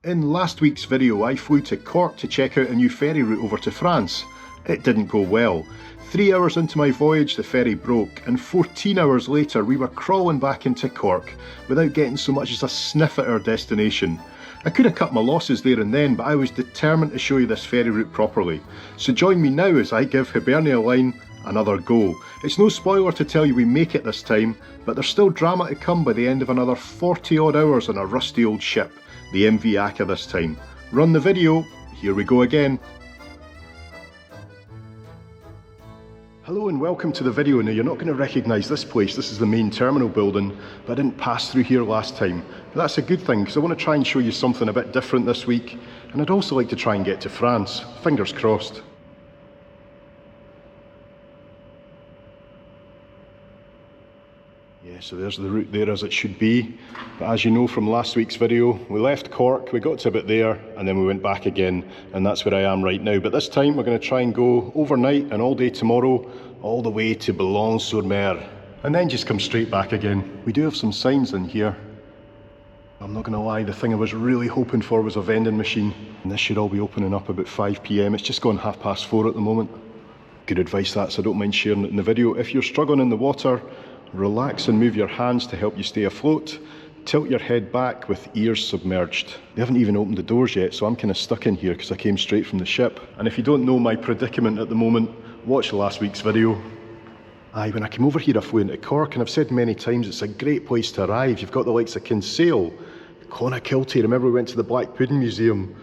In last week's video I flew to Cork to check out a new ferry route over to France. It didn't go well. 3 hours into my voyage the ferry broke, and 14 hours later we were crawling back into Cork without getting so much as a sniff at our destination. I could have cut my losses there and then, but I was determined to show you this ferry route properly. So join me now as I give Hibernia Line another go. It's no spoiler to tell you we make it this time, but there's still drama to come by the end of another 40 odd hours on a rusty old ship, the MV Aka this time. Run the video, here we go again. Hello and welcome to the video. Now you're not going to recognise this place, this is the main terminal building, but I didn't pass through here last time. But that's a good thing because I want to try and show you something a bit different this week, and I'd also like to try and get to France, fingers crossed. Yeah, so there's the route there as it should be, but as you know from last week's video, we left Cork, we got to about there, and then we went back again, and that's where I am right now. But this time we're going to try and go overnight and all day tomorrow, all the way to Boulogne-sur-Mer, and then just come straight back again. We do have some signs in here. I'm not going to lie, the thing I was really hoping for was a vending machine, and this should all be opening up about 5 PM. It's just gone 4:30 at the moment. Good advice that, so I don't mind sharing it in the video. If you're struggling in the water, relax and move your hands to help you stay afloat. Tilt your head back with ears submerged. They haven't even opened the doors yet, so I'm kind of stuck in here because I came straight from the ship. And if you don't know my predicament at the moment, watch last week's video. Aye, when I came over here I flew into Cork, and I've said many times it's a great place to arrive. You've got the likes of Kinsale, Clonakilty, remember we went to the Black Pudding Museum,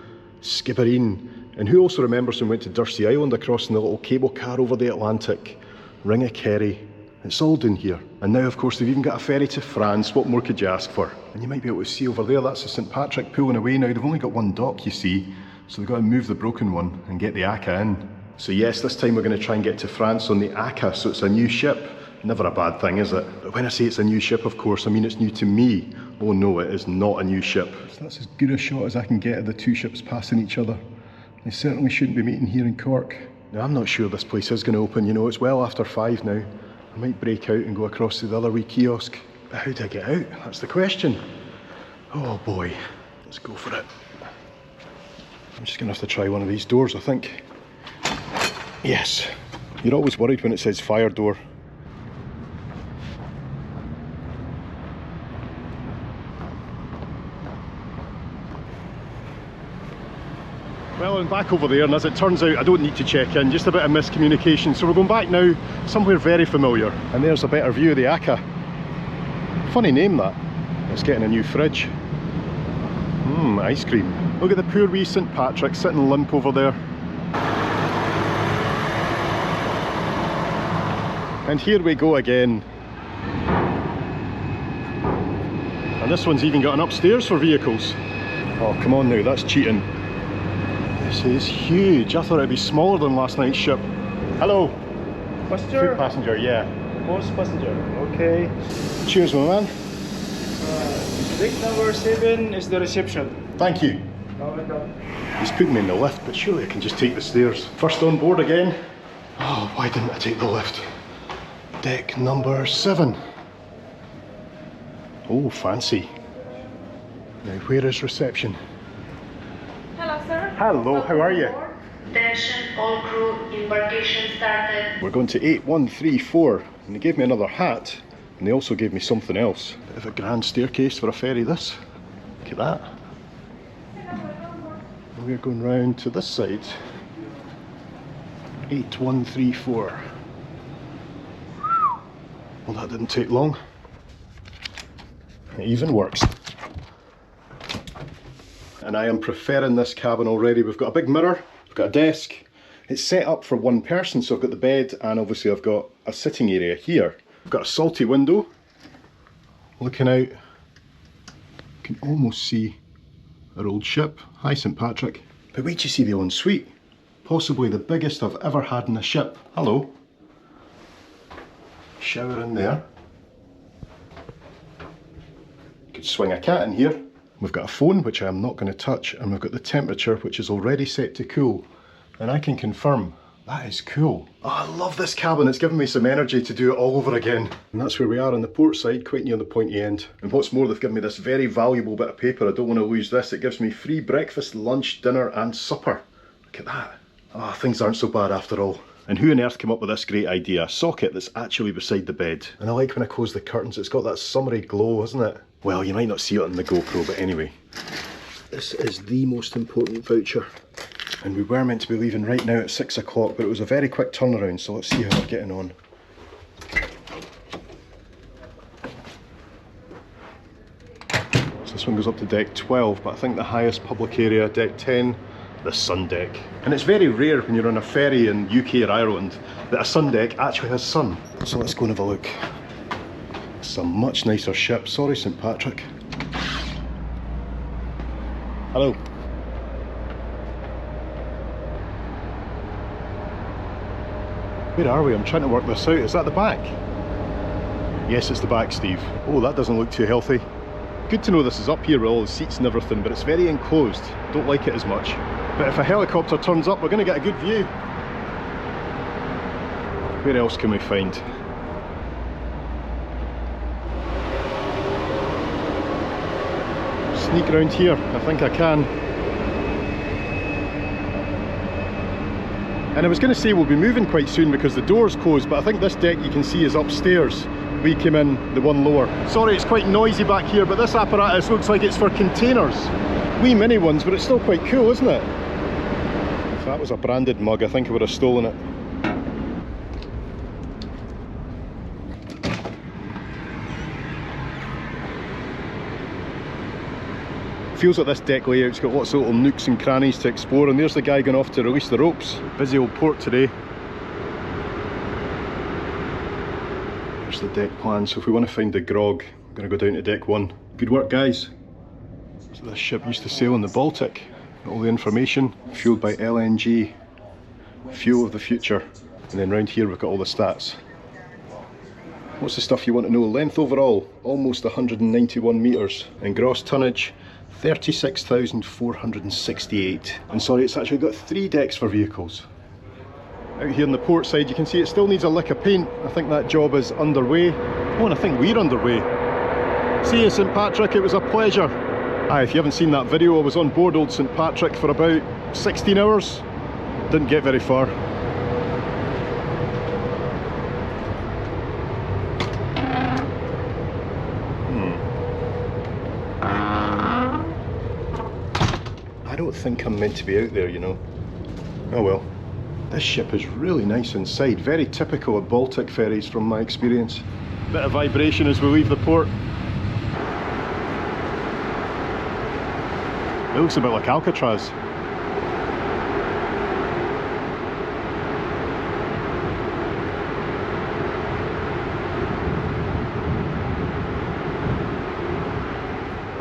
Skibbereen, and who also remembers when we went to Dursey Island across in the little cable car over the Atlantic, Ringakerry. It's all down here. And now of course they've even got a ferry to France. What more could you ask for? And you might be able to see over there, that's the St Patrick pulling away now. They've only got one dock, you see, so they've got to move the broken one and get the Aka in. So yes, this time we're going to try and get to France on the Aka, so it's a new ship. Never a bad thing, is it? But when I say it's a new ship, of course, I mean it's new to me. Oh no, it is not a new ship. So that's as good a shot as I can get of the two ships passing each other. They certainly shouldn't be meeting here in Cork. Now I'm not sure this place is going to open, you know, it's well after 5 now. I might break out and go across to the other wee kiosk. But how do I get out? That's the question. Oh boy, let's go for it. I'm just going to have to try one of these doors, I think. Yes. You're always worried when it says fire door. Well, I'm back over there, and as it turns out I don't need to check in, just a bit of miscommunication. So we're going back now somewhere very familiar, and there's a better view of the Aka. Funny name that. It's getting a new fridge. Ice cream. Look at the poor wee St Patrick sitting limp over there. And here we go again. And this one's even got an upstairs for vehicles. Oh come on now, that's cheating. This is huge. I thought it'd be smaller than last night's ship. Hello. Passenger? Food passenger, yeah. Most passenger. Okay. Cheers, my man. Gate number 7 is the reception. Thank you. Welcome. He's putting me in the lift, but surely I can just take the stairs. First on board again. Oh, why didn't I take the lift? Deck number 7. Oh, fancy. Now, where is reception? Hello, sir. Hello, how are you? Attention, all crew, embarkation started. We're going to 8134, and they gave me another hat, and they also gave me something else. Bit of a grand staircase for a ferry, this. Look at that. And we're going round to this side. 8134. Well, that didn't take long. It even works. And I am preferring this cabin already. We've got a big mirror, we've got a desk. It's set up for one person, so I've got the bed, and obviously I've got a sitting area here. I've got a salty window looking out. You can almost see our old ship. Hi St Patrick. But wait till you see the ensuite. Possibly the biggest I've ever had in a ship. Hello. Shower in there. Could swing a cat in here. We've got a phone, which I'm not going to touch, and we've got the temperature, which is already set to cool. And I can confirm That is cool. Oh, I love this cabin. It's given me some energy to do it all over again. And that's where we are on the port side, quite near the pointy end. And what's more, they've given me this very valuable bit of paper. I don't want to lose this. It gives me free breakfast, lunch, dinner and supper. Look at that. Ah, things aren't so bad after all. And who on earth came up with this great idea? A socket that's actually beside the bed. And I like when I close the curtains, it's got that summery glow, isn't it? Well, you might not see it on the GoPro, but anyway. This is the most important voucher. And we were meant to be leaving right now at 6 o'clock, but it was a very quick turnaround, so let's see how we're getting on. So this one goes up to deck 12, but I think the highest public area, deck 10, the sun deck. And it's very rare when you're on a ferry in UK or Ireland that a sun deck actually has sun. So let's go and have a look. It's a much nicer ship. Sorry, St. Patrick. Hello. Where are we? I'm trying to work this out. Is that the back? Yes, it's the back, Steve. Oh, that doesn't look too healthy. Good to know this is up here with all the seats and everything, but it's very enclosed. Don't like it as much. But if a helicopter turns up, we're going to get a good view. Where else can we find? Sneak around here. I think I can. And I was going to say we'll be moving quite soon because the door's closed, but I think this deck you can see is upstairs. We came in the one lower. Sorry, it's quite noisy back here, but this apparatus looks like it's for containers. Wee mini ones, but it's still quite cool, isn't it? If that was a branded mug, I think I would have stolen it. Feels like this deck layout's got lots of little nooks and crannies to explore, and there's the guy going off to release the ropes. Busy old port today. There's the deck plan, so if we want to find the grog, I'm going to go down to deck 1. Good work, guys. So this ship used to sail in the Baltic. All the information, fueled by LNG, fuel of the future. And then round here we've got all the stats. What's the stuff you want to know? Length overall, almost 191 metres, and gross tonnage, 36,468. And sorry, it's actually got 3 decks for vehicles. Out here on the port side you can see it still needs a lick of paint. I think that job is underway. Oh, and I think we're underway. See you, St. Patrick, it was a pleasure. Aye, if you haven't seen that video, I was on board Old St. Patrick for about 16 hours. Didn't get very far. I don't think I'm meant to be out there, you know. Oh well. This ship is really nice inside, very typical of Baltic ferries from my experience. Bit of vibration as we leave the port. It looks a bit like Alcatraz.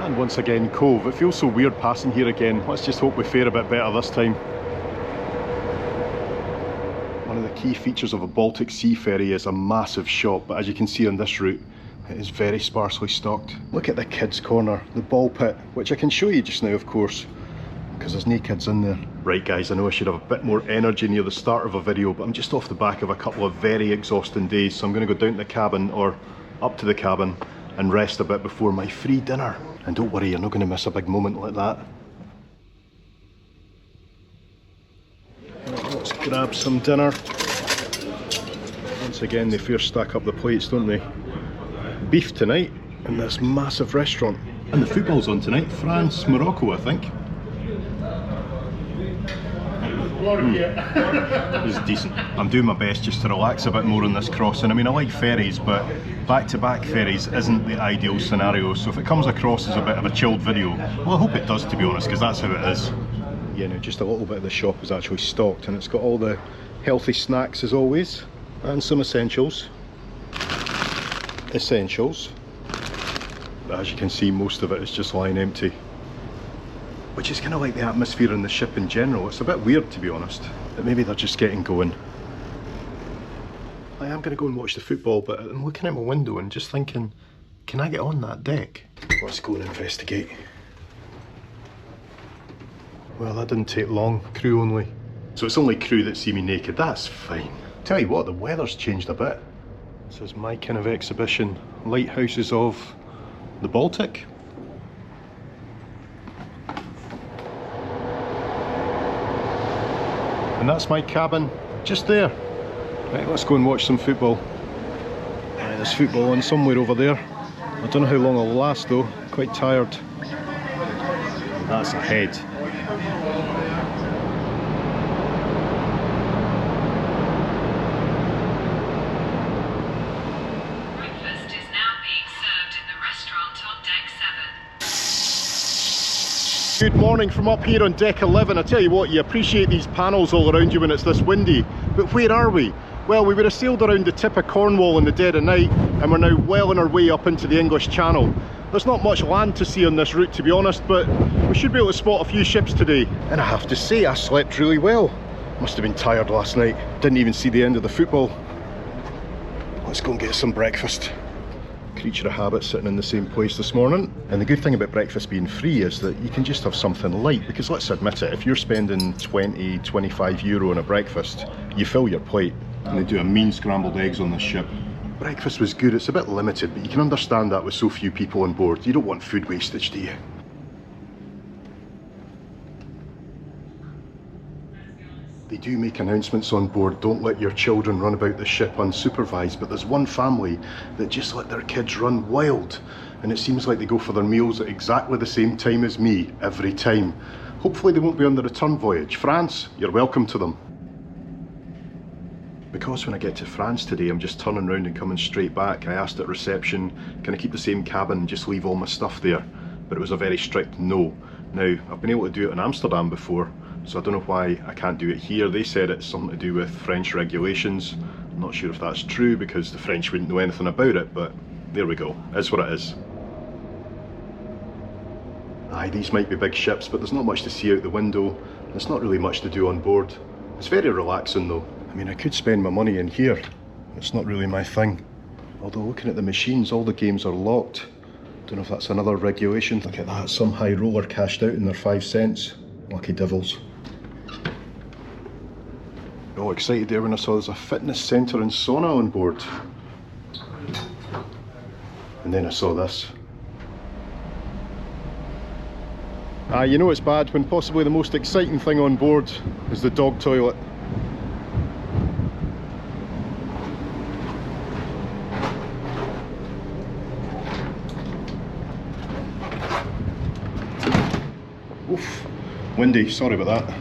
And once again, Cove. It feels so weird passing here again. Let's just hope we fare a bit better this time. One of the key features of a Baltic Sea ferry is a massive shop, but as you can see on this route, it is very sparsely stocked. Look at the kids' corner, the ball pit, which I can show you just now, of course, because there's no kids in there. Right guys, I know I should have a bit more energy near the start of a video, but I'm just off the back of a couple of very exhausting days, so I'm going to go down to the cabin, or up to the cabin, and rest a bit before my free dinner. And don't worry, you're not going to miss a big moment like that. Right, let's grab some dinner. Once again, they first stack up the plates, don't they? Beef tonight in this massive restaurant. And the football's on tonight, France, Morocco, I think. This is decent. I'm doing my best just to relax a bit more on this crossing. I mean, I like ferries, but back-to-back ferries isn't the ideal scenario, so if it comes across as a bit of a chilled video, well, I hope it does, to be honest, because that's how it is. Yeah, no, just a little bit of the shop is actually stocked, and it's got all the healthy snacks as always, and some essentials. But as you can see, most of it is just lying empty. Which is kind of like the atmosphere in the ship in general. It's a bit weird, to be honest, but maybe they're just getting going. I am going to go and watch the football, but I'm looking out my window and just thinking, can I get on that deck? Let's go and investigate. Well, that didn't take long. Crew only. So it's only crew that see me naked, that's fine. Tell you what, the weather's changed a bit. This is my kind of exhibition. Lighthouses of the Baltic. And that's my cabin, just there. Right, let's go and watch some football. Right, there's football on somewhere over there. I don't know how long it'll last though, quite tired. That's ahead. Breakfast is now being served in the restaurant on deck 7. Good morning from up here on deck 11. I tell you what, you appreciate these panels all around you when it's this windy, but where are we? Well, we would have sailed around the tip of Cornwall in the dead of night, and we're now well on our way up into the English Channel. There's not much land to see on this route, to be honest, but we should be able to spot a few ships today. And I have to say, I slept really well. Must have been tired last night. Didn't even see the end of the football. Let's go and get some breakfast. Creature of habit sitting in the same place this morning. And the good thing about breakfast being free is that you can just have something light, because let's admit it, if you're spending 20, 25 euro on a breakfast, you fill your plate. And they do a mean scrambled eggs on this ship. Breakfast was good, it's a bit limited, but you can understand that with so few people on board. You don't want food wastage, do you? They do make announcements on board, don't let your children run about the ship unsupervised, but there's one family that just let their kids run wild, and it seems like they go for their meals at exactly the same time as me, every time. Hopefully they won't be on the return voyage. France, you're welcome to them. Because when I get to France today, I'm just turning around and coming straight back. I asked at reception, can I keep the same cabin and just leave all my stuff there? But it was a very strict no. Now, I've been able to do it in Amsterdam before, so I don't know why I can't do it here. They said it's something to do with French regulations. I'm not sure if that's true because the French wouldn't know anything about it, but there we go, it's what it is. Aye, these might be big ships, but there's not much to see out the window. There's not really much to do on board. It's very relaxing though. I mean, I could spend my money in here. It's not really my thing. Although looking at the machines, all the games are locked. Don't know if that's another regulation. Look at that, some high roller cashed out in their 5 cents. Lucky devils. Oh, excited there when I saw there's a fitness centre and sauna on board. And then I saw this. You know it's bad when possibly the most exciting thing on board is the dog toilet. Oof, windy, sorry about that.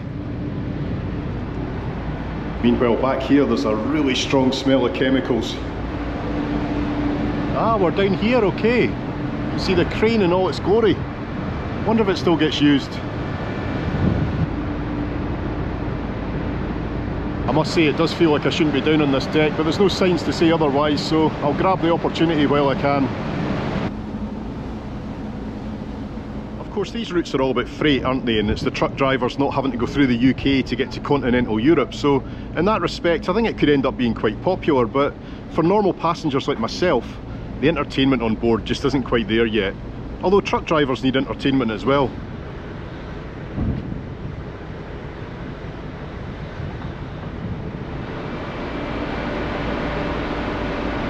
Meanwhile back here there's a really strong smell of chemicals. Ah, we're down here, okay. You see the crane in all its glory. Wonder if it still gets used. I must say it does feel like I shouldn't be down on this deck, but there's no signs to say otherwise, so I'll grab the opportunity while I can. Of course, these routes are all about freight, aren't they? And it's the truck drivers not having to go through the UK to get to continental Europe. So in that respect, I think it could end up being quite popular. But for normal passengers like myself, the entertainment on board just isn't quite there yet. Although truck drivers need entertainment as well.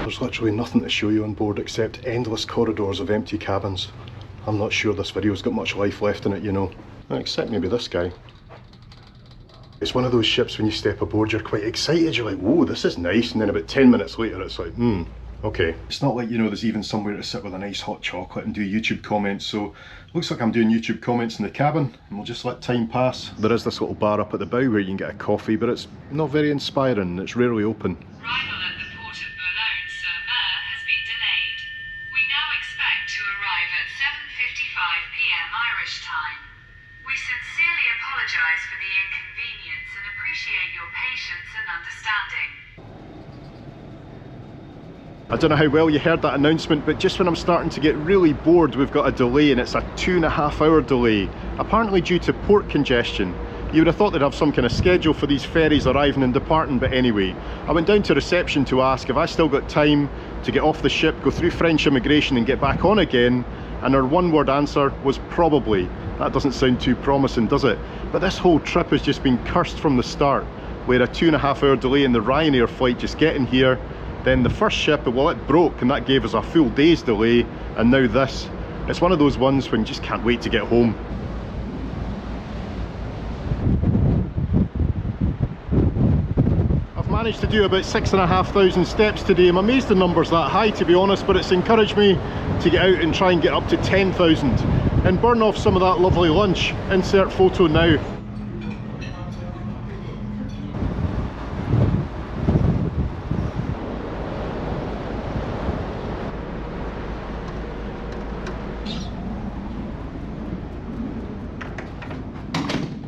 There's literally nothing to show you on board except endless corridors of empty cabins. I'm not sure this video's got much life left in it, you know. Except maybe this guy. It's one of those ships when you step aboard you're quite excited, you're like, whoa, this is nice, and then about 10 minutes later it's like, okay. It's not like, you know, there's even somewhere to sit with a nice hot chocolate and do YouTube comments, so looks like I'm doing YouTube comments in the cabin, and we'll just let time pass. There is this little bar up at the bow where you can get a coffee, but it's not very inspiring, it's rarely open. Arrival at the port of Boulogne-sur-Mer has been delayed. We now expect to arrive at 7:55 PM Irish time. We sincerely apologise for the inconvenience and appreciate your patience and understanding. I don't know how well you heard that announcement, but just when I'm starting to get really bored, we've got a delay, and it's a 2.5 hour delay, apparently due to port congestion. You would have thought they'd have some kind of schedule for these ferries arriving and departing, but anyway, I went down to reception to ask if I still got time to get off the ship, go through French immigration and get back on again, and her one-word answer was probably. That doesn't sound too promising, does it? But this whole trip has just been cursed from the start. We had a 2.5 hour delay in the Ryanair flight just getting here. Then the first ship, well, it broke and that gave us a full day's delay. And now this. It's one of those ones when you just can't wait to get home. I've managed to do about 6,500 steps today. I'm amazed the number's that high, to be honest, but it's encouraged me to get out and try and get up to 10,000 and burn off some of that lovely lunch. Insert photo now.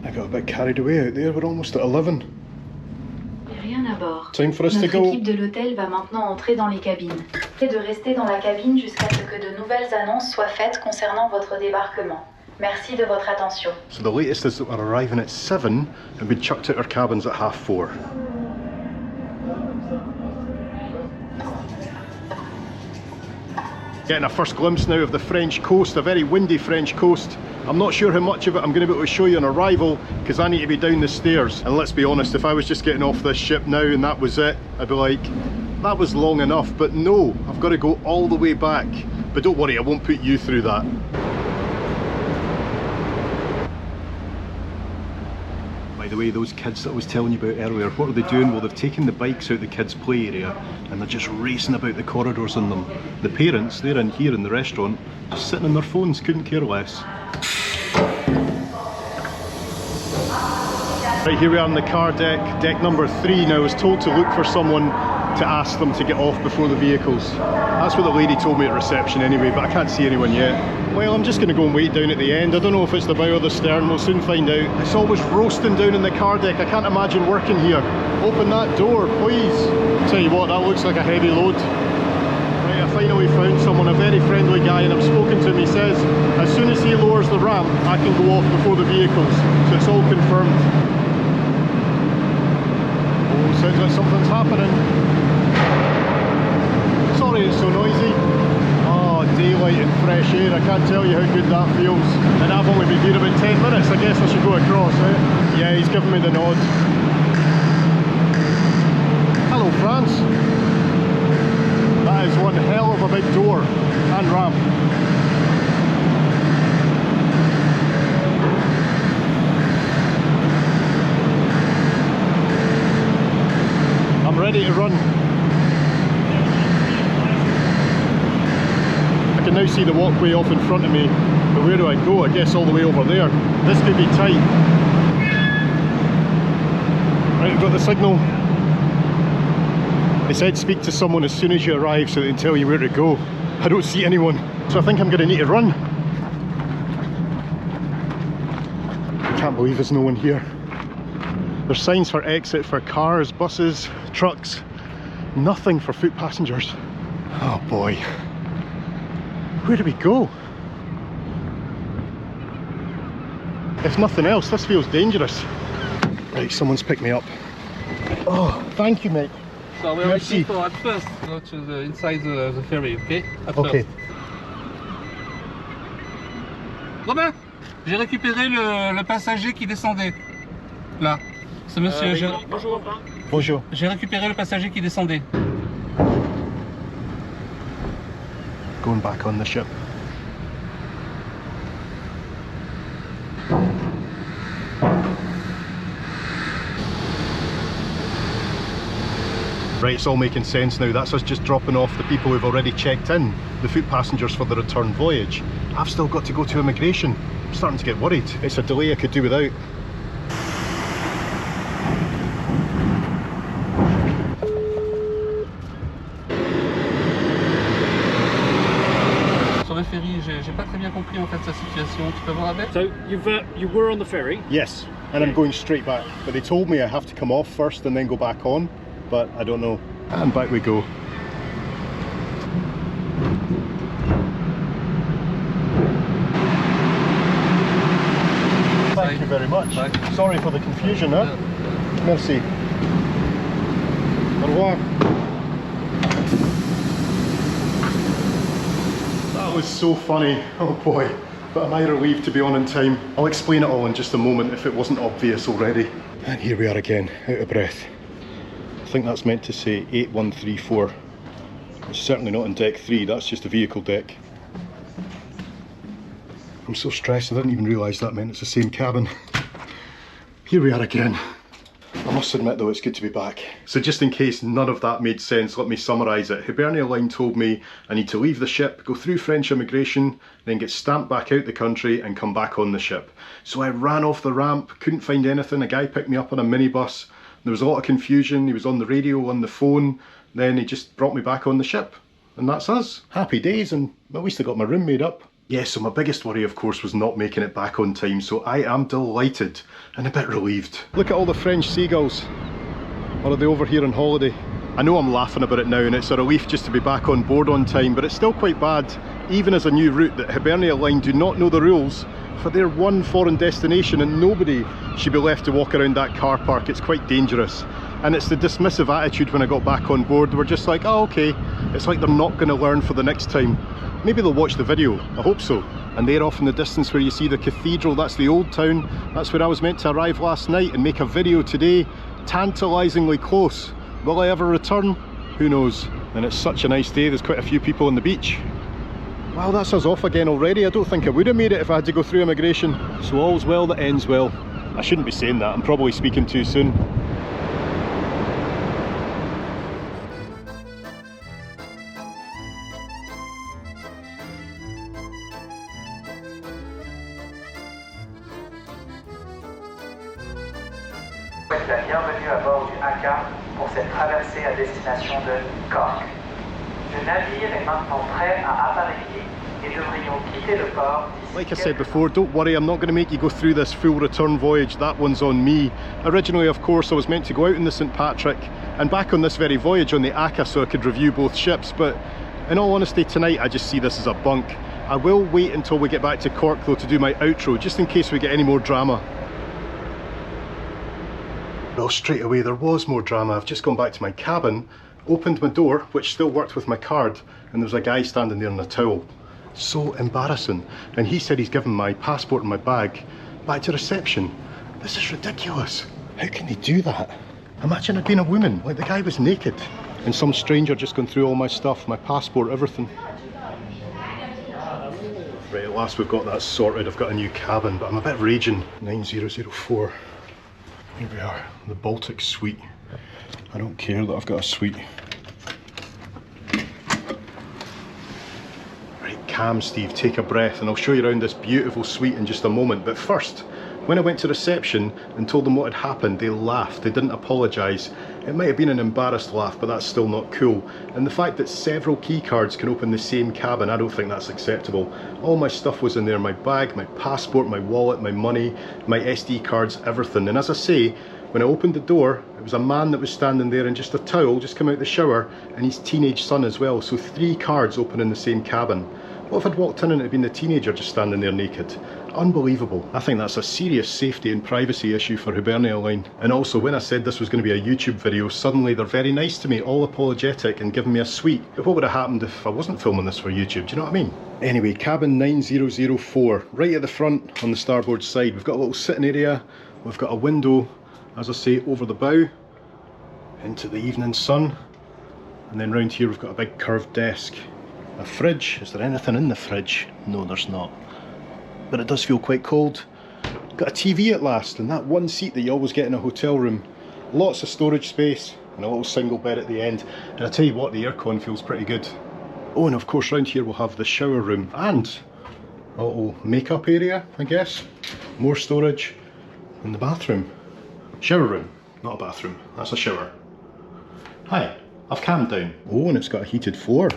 I got a bit carried away out there. We're almost at 11. Rien à bord. Time for us to Notre go. équipe de l'hôtel va maintenant entrer dans les cabines. Et de rester dans la cabine jusqu'à ce que de nouvelles annonces soient faites concernant votre débarquement. Merci de votre attention. So the latest is that we're arriving at 7 and we chucked out our cabins at 4:30. Getting a first glimpse now of the French coast, a very windy French coast. I'm not sure how much of it I'm going to be able to show you on arrival because I need to be down the stairs. And let's be honest, if I was just getting off this ship now and that was it, I'd be like, that was long enough. But no, I've got to go all the way back. But don't worry, I won't put you through that. By the way, those kids that I was telling you about earlier, what are they doing? Well, they've taken the bikes out the kids' play area and they're just racing about the corridors in them. The parents, they're in here in the restaurant, just sitting on their phones, couldn't care less. Right, here we are on the car deck, deck number 3. Now I was told to look for someone to ask them to get off before the vehicles. That's what the lady told me at reception anyway, but I can't see anyone yet. Well, I'm just going to go and wait down at the end. I don't know if it's the bow or the stern, we'll soon find out. It's always roasting down in the car deck. I can't imagine working here. Open that door, please. Tell you what, that looks like a heavy load. Right, I finally found someone, a very friendly guy, and I've spoken to him. He says, as soon as he lowers the ramp, I can go off before the vehicles. So it's all confirmed. Oh, sounds like something's happening. Sorry it's so noisy. Oh, daylight and fresh air, I can't tell you how good that feels. And I've only been here about 10 minutes, I guess I should go across, eh? Yeah, he's giving me the nod. Hello, France. That is one hell of a big door and ramp. I'm ready to run. I can now see the walkway off in front of me, but where do I go? I guess all the way over there. This could be tight. Right, I've got the signal. They said speak to someone as soon as you arrive so they can tell you where to go. I don't see anyone, so I think I'm going to need to run. I can't believe there's no one here. There's signs for exit for cars, buses, trucks, nothing for foot passengers. Oh boy. Where do we go? If nothing else, this feels dangerous. Right, someone's picked me up. Oh, thank you, mate. So we're waiting for at first go to the inside the ferry, okay? At Okay. first. Robin, j'ai récupéré le passager qui descendait. Là. Ce monsieur. Bonjour. Bonjour. J'ai récupéré le passager qui descendait. Going back on the ship. Right, it's all making sense now. That's us just dropping off the people who've already checked in, the foot passengers for the return voyage. I've still got to go to immigration. I'm starting to get worried. It's a delay I could do without. Sur le ferry, j'ai pas très bien compris en fait sa situation. Tu peux voir avec? So you were on the ferry? Yes, and I'm going straight back. But they told me I have to come off first and then go back on. But I don't know. And back we go. Thank you very much. Bye. Sorry for the confusion, huh? Merci. Au revoir. That was so funny. Oh boy. But am I relieved to be on time? I'll explain it all in just a moment if it wasn't obvious already. And here we are again, out of breath. I think that's meant to say 8134. It's certainly not on deck 3, that's just a vehicle deck. I'm so stressed I didn't even realise that meant it's the same cabin. Here we are again. I must admit though, it's good to be back. So just in case none of that made sense, let me summarise it. Hibernia Line told me I need to leave the ship, go through French immigration, then get stamped back out the country and come back on the ship. So I ran off the ramp, couldn't find anything. A guy picked me up on a minibus. There was a lot of confusion. He was on the radio, on the phone. Then he just brought me back on the ship. And that's us. Happy days, and at least I got my room made up. Yeah, so my biggest worry of course was not making it back on time, so I am delighted and a bit relieved. Look at all the French seagulls. Or are they over here on holiday? I know I'm laughing about it now and it's a relief just to be back on board on time, but it's still quite bad, even as a new route, that Hibernia Line do not know the rules for their one foreign destination and nobody should be left to walk around that car park. It's quite dangerous. And it's the dismissive attitude when I got back on board. We're just like, oh okay, it's like they're not going to learn for the next time. Maybe they'll watch the video, I hope so. And there off in the distance where you see the cathedral, that's the old town. That's where I was meant to arrive last night and make a video today. Tantalisingly close. Will I ever return? Who knows? And it's such a nice day, there's quite a few people on the beach. Wow, that's us off again already. I don't think I would have made it if I had to go through immigration. So all's well that ends well. I shouldn't be saying that, I'm probably speaking too soon. Bienvenue à bord du Haka pour cette traversée à destination de Cork. Le navire est maintenant prêt à appareiller et devrions quitter le port. Like I said before, don't worry, I'm not going to make you go through this full return voyage. That one's on me. Originally, of course, I was meant to go out in the St Patrick and back on this very voyage on the Aka so I could review both ships, but in all honesty tonight I just see this as a bunk. I will wait until we get back to Cork though to do my outro, just in case we get any more drama. Well, straight away there was more drama. I've just gone back to my cabin, opened my door, which still worked with my card, and there was a guy standing there in a towel. So embarrassing. And he said he's given my passport and my bag back to reception. This is ridiculous. How can they do that? Imagine I'd been a woman, like the guy was naked. And some stranger just gone through all my stuff, my passport, everything. Right, at last we've got that sorted. I've got a new cabin, but I'm a bit raging. 9004. Here we are, the Baltic suite. I don't care that I've got a suite. Right, calm Steve, take a breath and I'll show you around this beautiful suite in just a moment. But first, when I went to reception and told them what had happened, they laughed, they didn't apologise. It might have been an embarrassed laugh, but that's still not cool. And the fact that several key cards can open the same cabin, I don't think that's acceptable. All my stuff was in there, my bag, my passport, my wallet, my money, my SD cards, everything. And as I say, when I opened the door, it was a man that was standing there in just a towel, just come out the shower, and his teenage son as well. So 3 cards open in the same cabin. What if I'd walked in and it had been the teenager just standing there naked? Unbelievable. I think that's a serious safety and privacy issue for Hibernia Line. And also, when I said this was going to be a YouTube video, suddenly they're very nice to me, all apologetic and giving me a suite. But what would have happened if I wasn't filming this for YouTube? Do you know what I mean? Anyway, cabin 9004, right at the front on the starboard side. We've got a little sitting area, we've got a window, as I say, over the bow into the evening sun, and then round here we've got a big curved desk. A fridge. Is there anything in the fridge? No, there's not. But it does feel quite cold. Got a TV at last, and that one seat that you always get in a hotel room. Lots of storage space, and a little single bed at the end. And I tell you what, the aircon feels pretty good. Oh, and of course round here we'll have the shower room and a little makeup area, I guess. More storage, and the bathroom. Shower room, not a bathroom, that's a shower. Hi, I've calmed down. Oh, and it's got a heated floor.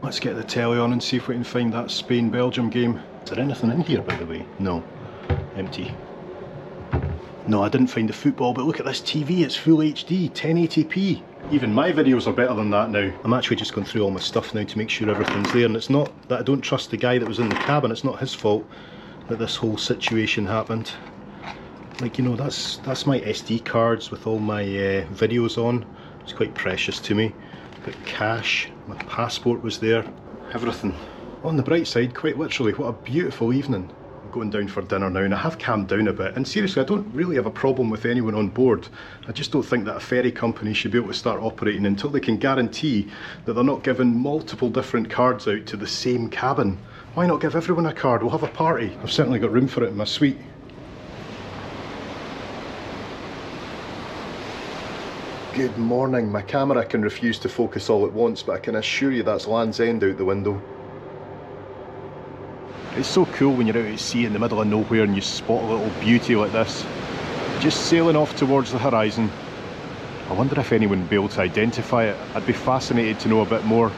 Let's get the telly on and see if we can find that Spain-Belgium game. Is there anything in here, by the way? No. Empty. No, I didn't find the football, but look at this TV, it's full HD, 1080p. Even my videos are better than that now. I'm actually just going through all my stuff now to make sure everything's there, and it's not that I don't trust the guy that was in the cabin, it's not his fault that this whole situation happened. Like, you know, that's my SD cards with all my videos on. It's quite precious to me. Got cash, my passport was there, everything. On the bright side, quite literally, what a beautiful evening. I'm going down for dinner now and I have calmed down a bit, and seriously I don't really have a problem with anyone on board. I just don't think that a ferry company should be able to start operating until they can guarantee that they're not giving multiple different cards out to the same cabin. Why not give everyone a card? We'll have a party. I've certainly got room for it in my suite. Good morning. My camera can refuse to focus all at once, but I can assure you that's Land's End out the window. It's so cool when you're out at sea in the middle of nowhere and you spot a little beauty like this, just sailing off towards the horizon. I wonder if anyone would be able to identify it. I'd be fascinated to know a bit more.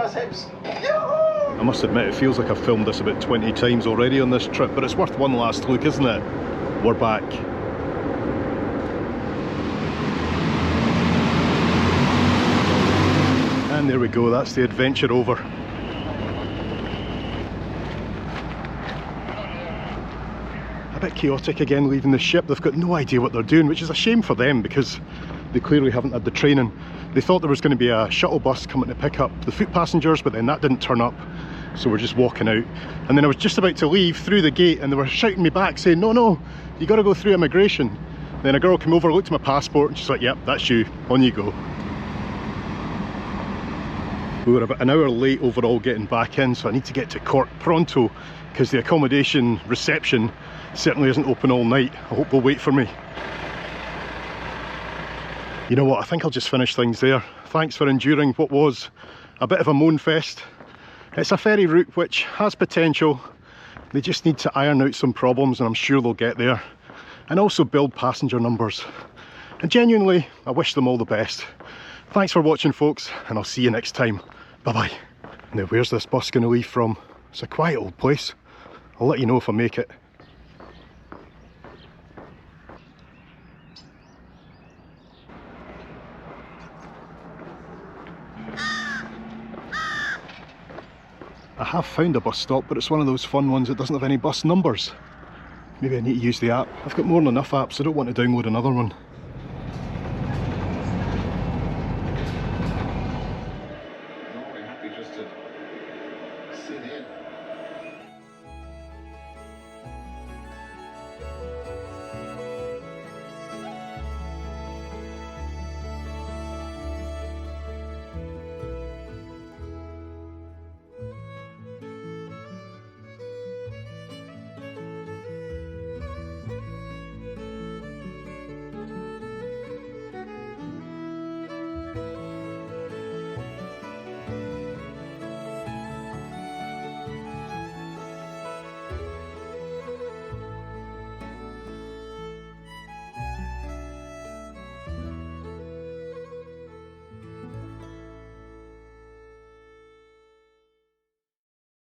I must admit, it feels like I've filmed this about 20 times already on this trip, but it's worth one last look, isn't it? We're back. And there we go, that's the adventure over. A bit chaotic again leaving the ship. They've got no idea what they're doing, which is a shame for them because they clearly haven't had the training. They thought there was going to be a shuttle bus coming to pick up the foot passengers, but then that didn't turn up, so we're just walking out. And then I was just about to leave through the gate and they were shouting me back saying, no, you got to go through immigration. Then a girl came over, looked at my passport and she's like, yep, that's you, on you go. We were about an hour late overall getting back in, so I need to get to Cork pronto because the accommodation reception certainly isn't open all night. I hope they'll wait for me. You know what, I think I'll just finish things there. Thanks for enduring what was a bit of a moan fest. It's a ferry route which has potential. They just need to iron out some problems and I'm sure they'll get there. And also build passenger numbers. And genuinely, I wish them all the best. Thanks for watching folks, and I'll see you next time. Bye bye. Now where's this bus going to leave from? It's a quiet old place. I'll let you know if I make it. I have found a bus stop, but it's one of those fun ones that doesn't have any bus numbers. Maybe I need to use the app. I've got more than enough apps, I don't want to download another one.